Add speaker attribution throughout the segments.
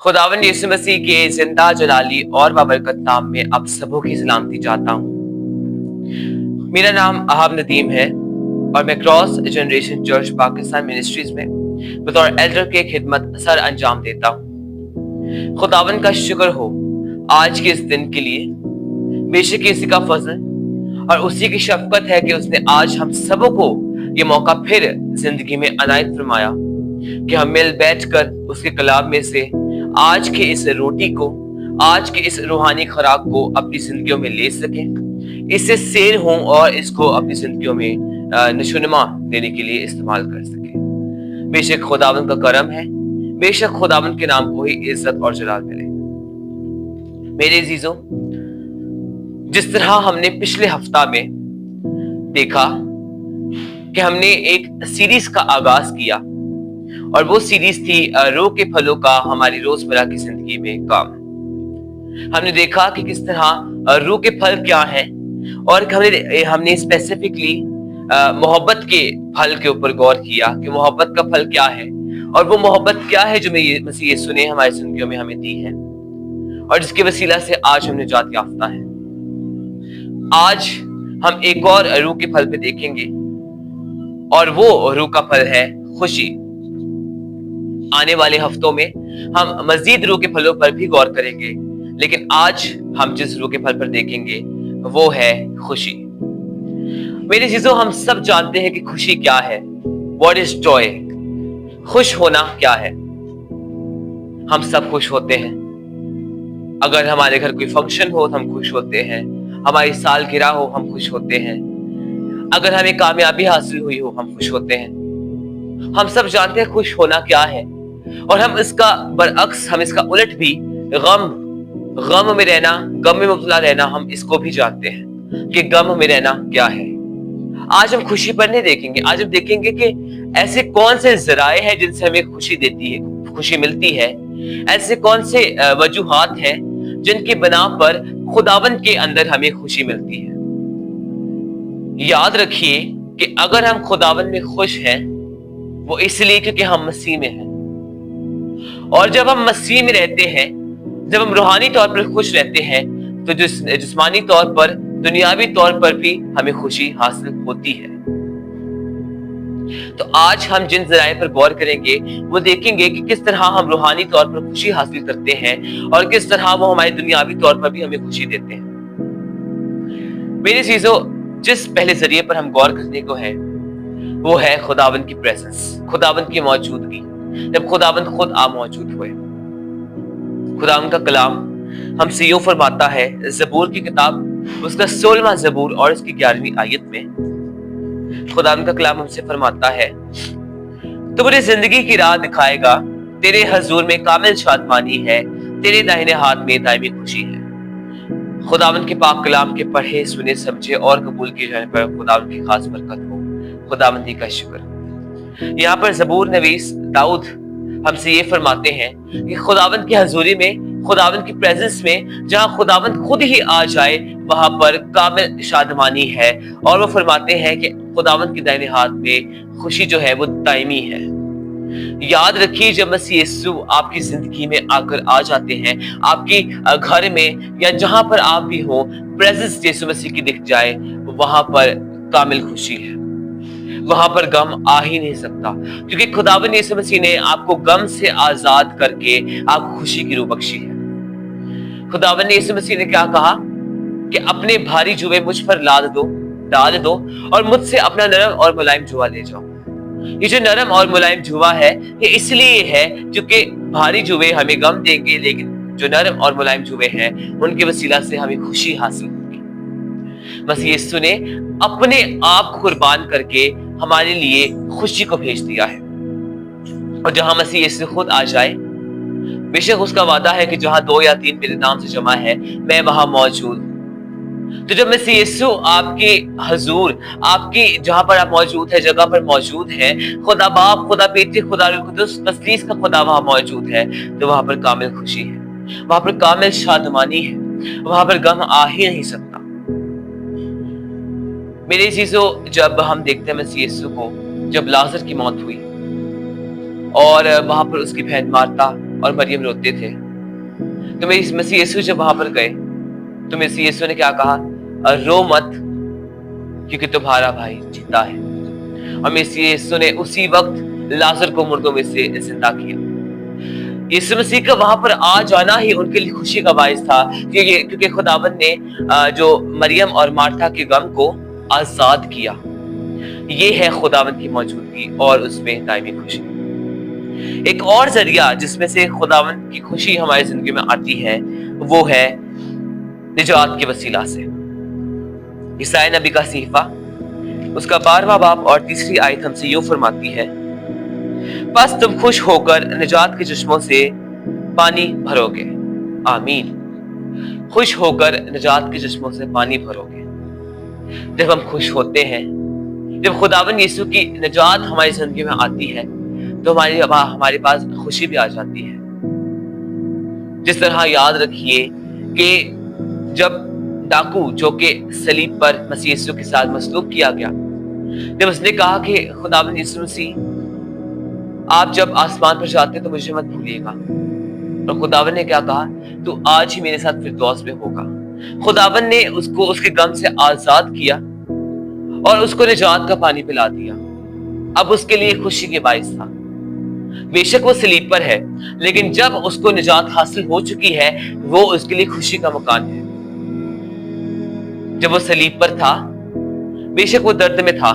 Speaker 1: खुदावंद यीशु मसीह के जिंदा जलाली और बाबरकत नाम में आप सबों की सलामती चाहता हूँ। मेरा नाम अहाब नदीम है और मैं cross generation church Pakistan ministries में बतौर एल्डर के खिदमत सर अंजाम देता हूँ। खुदावंद का शुक्र हो आज के इस दिन के लिए। बेशक इसी का फजल और उसी की शफकत है कि उसने आज हम सबों को ये मौका फिर जिंदगी में अनायत फरमाया कि हम मिल बैठकर उसके कलाम में से आज के इस रोटी को, आज के इस रूहानी खुराक को अपनी जिंदगियों में ले सकें, इससे सैर हों और इसको अपनी जिंदगियों में नशोनुमा देने के लिए इस्तेमाल कर सकें। बेशक खुदावंद का करम है, बेशक खुदावंद के नाम को ही इज्जत और जलाल मिले। मेरे अजीजों, जिस तरह हमने पिछले हफ्ता में देखा कि हमने एक सीरीज का आगाज किया और वो सीरीज थी रूह के फलों का हमारी रोजमर्रा की जिंदगी में काम। हमने देखा कि किस तरह रूह के फल क्या हैं और हमने स्पेसिफिकली मोहब्बत के फल के ऊपर गौर किया कि मोहब्बत का फल क्या है और वो मोहब्बत क्या है जो मसीह यीशु ने हमारी जिंदगियों में हमें दी है और जिसके वसीला से आज हम निजात याफ्ता है। आज हम एक और रूह के फल पे देखेंगे और वो रूह का फल है खुशी। आने वाले हफ्तों में हम मजीद रूह के फलों पर भी गौर करेंगे, लेकिन आज हम जिस रूह के फल पर देखेंगे वो है खुशी। मेरे चीजों, हम सब जानते हैं कि खुशी क्या है। What is Joy? खुश होना क्या है? हम सब खुश होते हैं। अगर हमारे घर कोई फंक्शन हो तो हम खुश होते हैं, हमारी सालगिरह हो हम खुश होते हैं, अगर हमें कामयाबी हासिल हुई हो हम खुश होते हैं। हम सब जानते हैं खुश होना क्या है और हम इसका बरअक्स, हम इसका उलट भी गम में रहना, गम में मुब्तला रहना, हम इसको भी जानते हैं कि गम में रहना क्या है। आज हम खुशी पर नहीं देखेंगे, आज हम देखेंगे कि ऐसे कौन से जराए हैं जिनसे हमें खुशी मिलती है, ऐसे कौन से वजूहात हैं जिनकी बना पर खुदावंद के अंदर हमें खुशी मिलती है। याद रखिए कि अगर हम खुदावंद में खुश हैं वो इसलिए क्योंकि हम मसीह में हैं, और जब हम मसीह में रहते हैं, जब हम रूहानी तौर पर खुश रहते हैं तो जिस्मानी तौर पर, दुनियावी तौर पर भी हमें खुशी हासिल होती है। तो आज हम जिन जराए पर गौर करेंगे वो देखेंगे कि किस तरह हम रूहानी तौर पर खुशी हासिल करते हैं और किस तरह वो हमारे दुनियावी तौर पर भी हमें खुशी देते हैं। मेरे चीजों, जिस पहले जरिए पर हम गौर करने को है वो है खुदावंद की प्रेजेंस, खुदावंद की मौजूदगी। जब खुदावंद खुद आप मौजूद हुए, खुदावंद का कलाम हमसे यूं फरमाता है, ज़बूर की किताब उसका 16वां ज़बूर और उसकी 11वीं आयत में खुदावंद का कलाम हमसे फरमाता है, तो मुझे जिंदगी की राह दिखाएगा, तेरे हजूर में कामिल शादमानी है, तेरे दाहिने हाथ में दायमी खुशी है। खुदावंद के पाक कलाम के पढ़े, सुने, समझे और कबूल किए जाने पर खुदावंद की खास बरकत हो। खुदावंदी का शुक्र। यहाँ पर ज़बूर नवीस दाऊद हमसे ये फरमाते हैं कि खुदावंद की हजूरी में, खुदावंद की प्रेजेंस में, जहाँ खुदावंद खुद ही आ जाए वहां पर कामिल शादमानी है। और वो फरमाते हैं कि खुदावंद के दाहिने हाथ में खुशी जो है वो दायमी है। याद रखिए, जब मसीह यीशु आपकी जिंदगी में आकर आ जाते हैं, आपकी घर में या जहां पर आप भी हो, प्रेजेंस यीशु मसीह की दिख जाए, वहां पर कामिल खुशी है, वहां पर गम आ ही नहीं सकता, क्योंकि खुदावंद यीशु मसीह ने आपको गम से आजाद करके आपको खुशी की रूह बख्शी है। खुदावंद यीशु मसीह ने क्या कहा कि अपने भारी जुए मुझ पर डाल दो और मुझसे अपना नरम और मुलायम जुआ ले जाओ। ये जो नरम और मुलायम जुआ है ये इसलिए है क्योंकि भारी जुए हमें गम देंगे, लेकिन जो नरम और मुलायम जुए हैं उनके वसीला से हमें खुशी हासिल होगी। मसीह यीशु ने अपने आप को कुर्बान करके हमारे लिए खुशी को भेज दिया है। और जहां मसीह यीशु खुद आ जाए, बेशक उसका वादा है कि जहां 2 या 3 मेरे नाम से जमा है मैं वहां मौजूद। तो जब मसीह यीशु आपके हजूर, आपकी जहां पर आप मौजूद है, जगह पर मौजूद है, खुदा बाप, खुदा बेटे, खुदा रूह कुद्दूस, तस्लीस का खुदा वहां मौजूद है, तो वहां पर कामिल खुशी है, वहां पर कामिल शादमानी है, वहां पर गम आ ही नहीं सकता। मेरे चीजों, जब हम देखते हैं मसीह यीशु को, जब लाजर की मौत हुई और वहां पर उसकी बहन मार्ता और मरियम रोते थे। तो मेरे मसीह यीशु जब वहां पर गए तो मसीह यीशु ने क्या कहा? रो मत, क्योंकि तुम्हारा भाई जीता है। और मसीह यीशु ने उसी वक्त लाजर को मुर्दों में से जिंदा किया। यीशु मसीह का वहां पर आ जाना ही उनके लिए खुशी का बायस था, क्योंकि खुदावंद ने जो मरियम और मार्था के गम को आजाद किया। ये है खुदावंद की मौजूदगी और उसमें दायमी खुशी। एक और जरिया जिसमें से खुदावंद की खुशी हमारी जिंदगी में आती है वो है निजात के वसीला से। ईसाई नबी का सीफा उसका 12वां बाब और 3री आयत हमसे यूं फरमाती है, बस तुम खुश होकर निजात के चश्मों से पानी भरोगे। आमीन। खुश होकर निजात के चश्मों से पानी भरोगे। जब हम खुश होते हैं, जब खुदावंद यीशु की निजात हमारी जिंदगी में आती है, तो हमारे पास खुशी भी आ जाती है। जिस तरह याद रखिए कि जब डाकू जो कि सलीब पर मसीह यीशु के साथ मसलूब किया गया, जब उसने कहा कि खुदावंद यीशु मसीह आप जब आसमान पर जाते तो मुझे मत भूलिएगा, और खुदावंद ने क्या कहा? तू आज ही मेरे साथ फिरदौस में होगा। खुदावंद ने उसको उसके गम से आजाद किया और उसको निजात का पानी पिला दिया। अब उसके लिए खुशी के बायस था। बेशक वो सलीब पर है, लेकिन जब उसको निजात हासिल हो चुकी है, वो उसके लिए खुशी का मकान है। जब वो सलीब पर था, बेशक वो दर्द में था,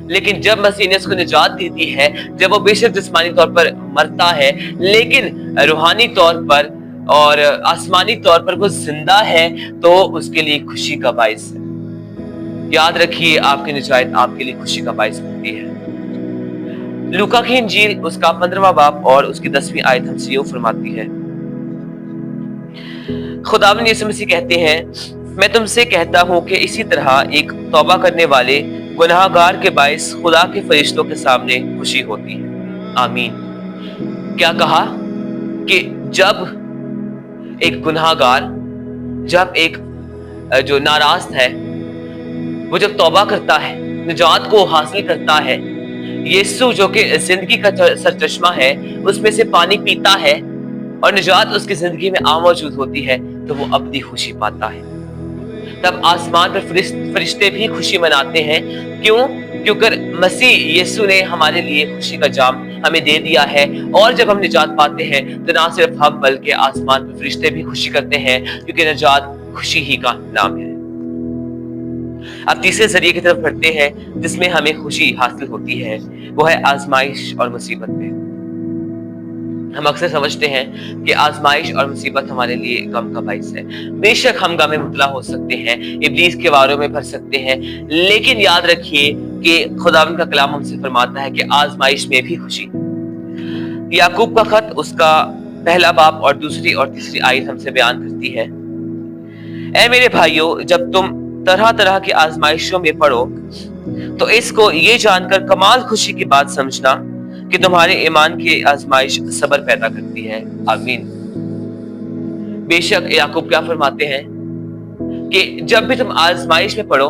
Speaker 1: लेकिन जब मसीह ने उसको निजात दी दी है, जब वो बेशक जिस्मानी तौर पर मरता है, लेकिन रूहानी तौर पर और आसमानी तौर पर वो जिंदा है, तो उसके लिए खुशी का बायस है। याद रखिए, आपकी निजात आपके लिए खुशी का बायस बनती है। लूका की इंजील उसका 15वां बाब और उसकी 10वीं आयत हमसे यूं फरमाती है, खुदावंद यीशु मसीह कहते हैं, मैं तुमसे कहता हूं कि इसी तरह एक तौबा करने वाले गुनाहगार के बायस खुदा के फरिश्तों के सामने खुशी होती है। आमीन। क्या कहा? कि जब एक गुनाहगार, जब एक जो नाराज है, वो जब तौबा करता है, निजात को हासिल करता है, यीशु जो कि जिंदगी का सरचश्मा है, उसमें से पानी पीता है और निजात उसकी जिंदगी में आ मौजूद होती है, तो वो अपनी खुशी पाता है। तब आसमान पर फरिश्ते भी खुशी मनाते हैं। क्यों? क्योंकि मसीह यीशु ने हमारे लिए खुशी का जाम हमें दे दिया है, और जब हम निजात पाते हैं तो ना सिर्फ हम बल्कि आसमान पर फरिश्ते भी खुशी करते हैं, क्योंकि निजात खुशी ही का नाम है। अब तीसरे जरिए की तरफ बढ़ते हैं जिसमें हमें खुशी हासिल होती है, वो है आजमाइश और मुसीबत में। हम अक्सर समझते हैं कि आजमाइश और मुसीबत हमारे लिए गम का बाइस है। बेशक हम गम में मुबतला हो सकते हैं, इब्लीस के वारों में फंस सकते हैं, लेकिन याद रखिए कि खुदावंद का कलाम हमसे फरमाता है कि आजमाइश में भी खुशी। याकूब का खत उसका 1 बाब और 2 और 3 आयत हमसे बयान करती है, ऐ मेरे भाइयों, जब तुम तरह तरह की आजमाइशों में पड़ो तो इसको ये जानकर कमाल खुशी की बात समझना कि तुम्हारे ईमान की आजमाइश सब्र पैदा करती है। आमीन। बेशक याकूब क्या फरमाते हैं कि जब भी तुम आजमाइश में पड़ो,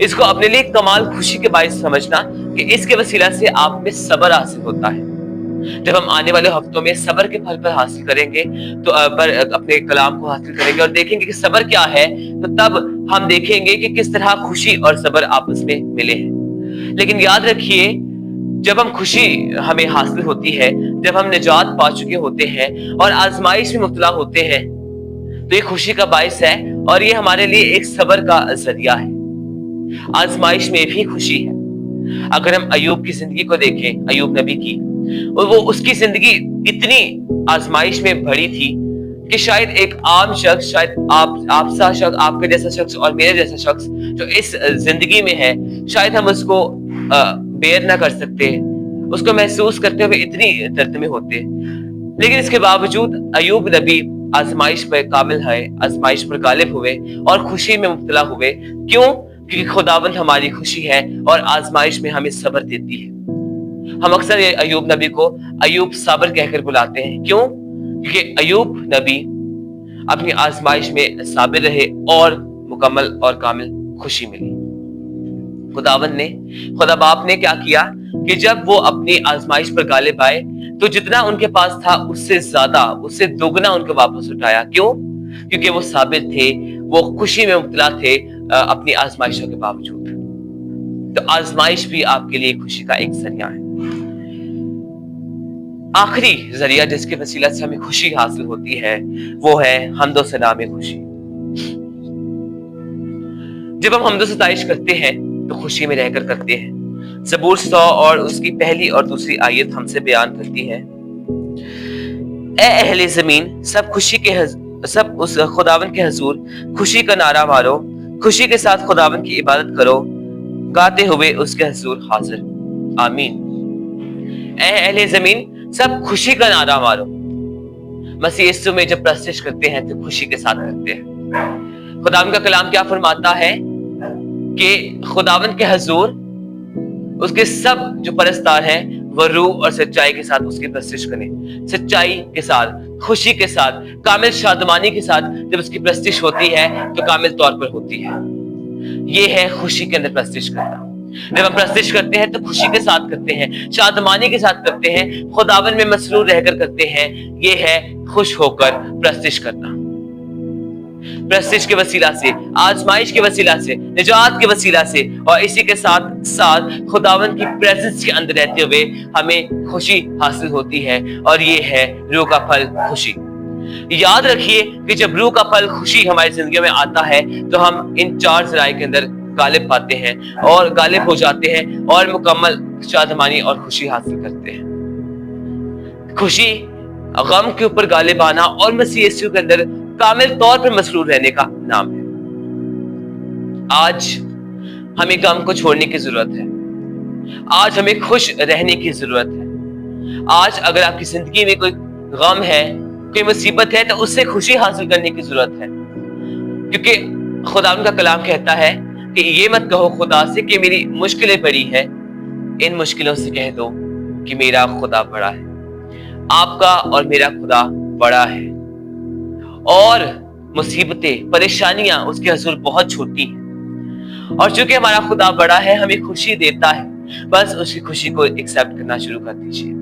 Speaker 1: इसको अपने लिए कमाल खुशी के बायस समझना कि इसके वसीला से आप में सब्र हासिल होता है। जब हम आने वाले हफ्तों में सब्र के फल पर हासिल करेंगे, तो अपने कलाम को हासिल करेंगे और देखेंगे कि सब्र क्या है, तो तब हम देखेंगे कि किस तरह खुशी और सब्र आपस में मिले हैं। लेकिन याद रखिए, जब हम खुशी हमें हासिल होती है, जब हम निजात पा चुके होते हैं और आजमाइश में मुब्तला होते हैं, तो ये खुशी का बायस है और ये हमारे लिए एक सब्र का जरिया है। आजमाइश में भी खुशी है। अगर हम अयूब की जिंदगी को देखें, अयूब नबी की, और वो उसकी जिंदगी इतनी आजमाइश में भरी थी कि शायद एक आम शख्स, शायद आपसा शख्स, आपके जैसा शख्स और मेरे जैसा शख्स जो इस जिंदगी में है, शायद हम उसको बेयर ना कर सकते, उसको महसूस करते हुए इतनी दर्द में होते। लेकिन इसके बावजूद अयूब नबी आजमाइश पर काबिल है, आजमाइश पर गालिब हुए और खुशी में मुब्तला हुए। क्यों? क्योंकि खुदावंद हमारी खुशी है और आजमाइश में हमें सब्र देती है। हम अक्सर अयूब नबी को अयूब साबिर कहकर बुलाते हैं। क्यों? क्योंकि अयूब नबी अपनी आजमाइश में साबिर रहे और मुकम्मल और कामिल खुशी मिली। खुदा बाप ने क्या किया कि जब वो अपनी आजमाइश पर गालिब आए तो जितना उनके पास था उससे ज्यादा, उससे दोगुना उनको वापस उठाया। क्यों? क्योंकि वो साबिर थे, वो खुशी में मुब्तला थे अपनी आजमाइशों के बावजूद। तो आजमाइश भी आपके लिए खुशी का एक जरिया है। आखिरी जरिया जिसके वसीला से हमें खुशी हासिल होती है वो है हम्दो सना में खुशी। जब हम हम्दो सताइश करते हैं तो खुशी में रहकर करते हैं। ज़बूर 100 और उसकी पहली और दूसरी आयत हमसे बयान करती है, ए अहले ज़मीन, सब उस खुदावन के हजूर खुशी का नारा मारो, खुशी के साथ खुदावन की इबादत करो, गाते हुए उसके हजूर हाजिर। आमीन। ए अहले ज़मीन, सब खुशी का नारा मारो। मसीह यीशु में जब प्रस्तिश करते हैं तो खुशी के साथ करते हैं। खुदावन का कलाम क्या फरमाता है कि खुदावन के हजूर उसके सब जो परस्तार हैं वो रूह और सच्चाई के साथ उसकी प्रस्तिश करें। सच्चाई के साथ, खुशी के साथ, कामिल शादमानी के साथ जब उसकी प्रस्तिश होती है तो कामिल तौर पर होती है। ये है खुशी के अंदर प्रस्तिश करना। जब हम प्रस्तिश करते हैं तो खुशी के साथ करते हैं, शादमानी के साथ करते हैं, खुदावन में मसरूर रहकर करते हैं। ये है खुश होकर प्रस्तिश करना। प्रस्तिश के वसीला से, आजमाइश के वसीला से, निजात के वसीला से और इसी के साथ साथ खुदावन की प्रेजेंस के अंदर रहते हुए हमें खुशी हासिल होती है और ये है रूह का फल खुशी। याद रखिए कि जब रूह का फल खुशी हमारी जिंदगी में आता है तो हम इन चार जराए के अंदर गालिब पाते हैं और गालिब हो जाते हैं और मुकम्मल शादमानी और खुशी हासिल करते हैं। खुशी गम के ऊपर गालिब आना और मसीह यीशु के अंदर कामिल तौर पर मसरूर रहने का नाम है। आज हमें गम को छोड़ने की जरूरत है। आज हमें खुश रहने की जरूरत है। आज अगर आपकी जिंदगी में कोई गम है, कोई मुसीबत है तो उससे खुशी हासिल करने की जरूरत है। क्योंकि खुदा का कलाम कहता है कि ये मत कहो खुदा से कि मेरी मुश्किलें बड़ी है, इन मुश्किलों से कह दो कि मेरा खुदा बड़ा है। आपका और मेरा खुदा बड़ा है और मुसीबतें, परेशानियां उसके हुजूर बहुत छोटी हैं। और चूंकि हमारा खुदा बड़ा है, हमें खुशी देता है, बस उसकी खुशी को एक्सेप्ट करना शुरू कर दीजिए।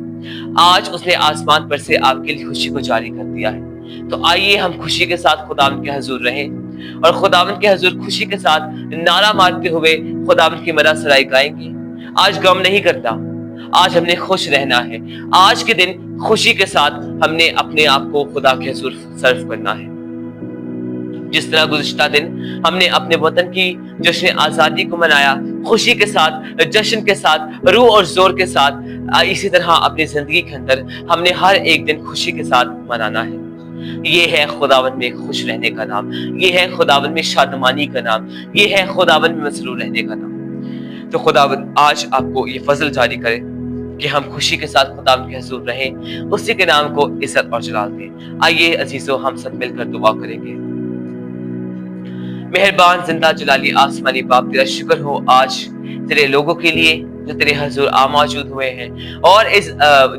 Speaker 1: आज उसने आसमान पर से आपके लिए खुशी को जारी कर दिया है। तो आइए हम खुशी के साथ खुदावंद के हुजूर रहें और खुदावंद के हुजूर खुशी के साथ नारा मारते हुए खुदावंद की मदह सराय गाएंगे। आज गम नहीं करता, आज हमने खुश रहना है। आज के दिन खुशी के साथ हमने अपने आप को खुदा के हुजूर सर्व करना है। जिस तरह गुज़िश्ता दिन हमने अपने वतन की जश्न आजादी को मनाया खुशी के साथ, जश्न के साथ, रूह और जोर के साथ, इसी तरह अपनी जिंदगी के अंदर हमने हर एक दिन खुशी के साथ मनाना है। ये है खुदावन में खुश रहने का नाम, ये है खुदावन में शादमानी का नाम, ये है खुदावन में मसरूर रहने का नाम। तो खुदावन आज आपको ये फजल जारी करे कि हम खुशी के साथ खुदावन के हुजूर रहें, उसी के नाम को इज्जत और जलाल दें। आइए अजीजों, हम सब मिलकर दुआ करेंगे। मेहरबान जिंदा जलाली आसमानी बाप, तेरा शुक्र हो आज तेरे लोगों के लिए जो तेरे हुजूर आ मौजूद हुए हैं और इस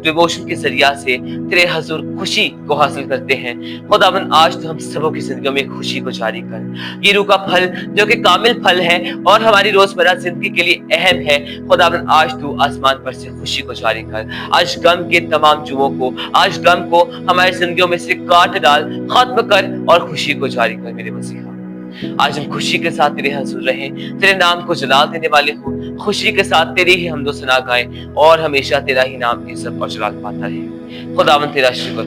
Speaker 1: डिवोशन के जरिया से तेरे हुजूर खुशी को हासिल करते हैं। खुदावन आज तो हम सबों की जिंदगी में खुशी को जारी कर। ये रूह का फल जो कि कामिल फल है और हमारी रोजमर्रा जिंदगी के लिए अहम है, खुदावन आज तू आसमान पर से खुशी को जारी कर। आज गम के तमाम जुओं को, आज गम को हमारी जिंदगियों में से काट डाल, खत्म कर और खुशी को जारी कर। मेरे मसीहा, आज हम खुशी के साथ तेरे हुजूर रहें, तेरे नाम को जलाल देने वाले हो, खुशी के साथ तेरी ही हमदो सना गाएं और हमेशा तेरा ही नाम इज्जत और जलाल पाता रहे। खुदावन तेरा शुक्र,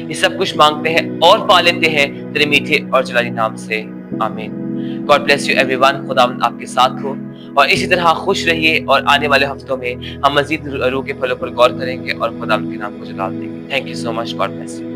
Speaker 1: ये सब कुछ मांगते हैं और पा लेते हैं तेरे मीठे और जलाली नाम से, आमीन। God bless you everyone. खुदावन आपके साथ हो और इसी तरह खुश रहिए और आने वाले हफ्तों में हम मजीद रूह के फलों पर गौर करेंगे और खुदावन के नाम को जलाल देंगे। Thank you so much. God bless you.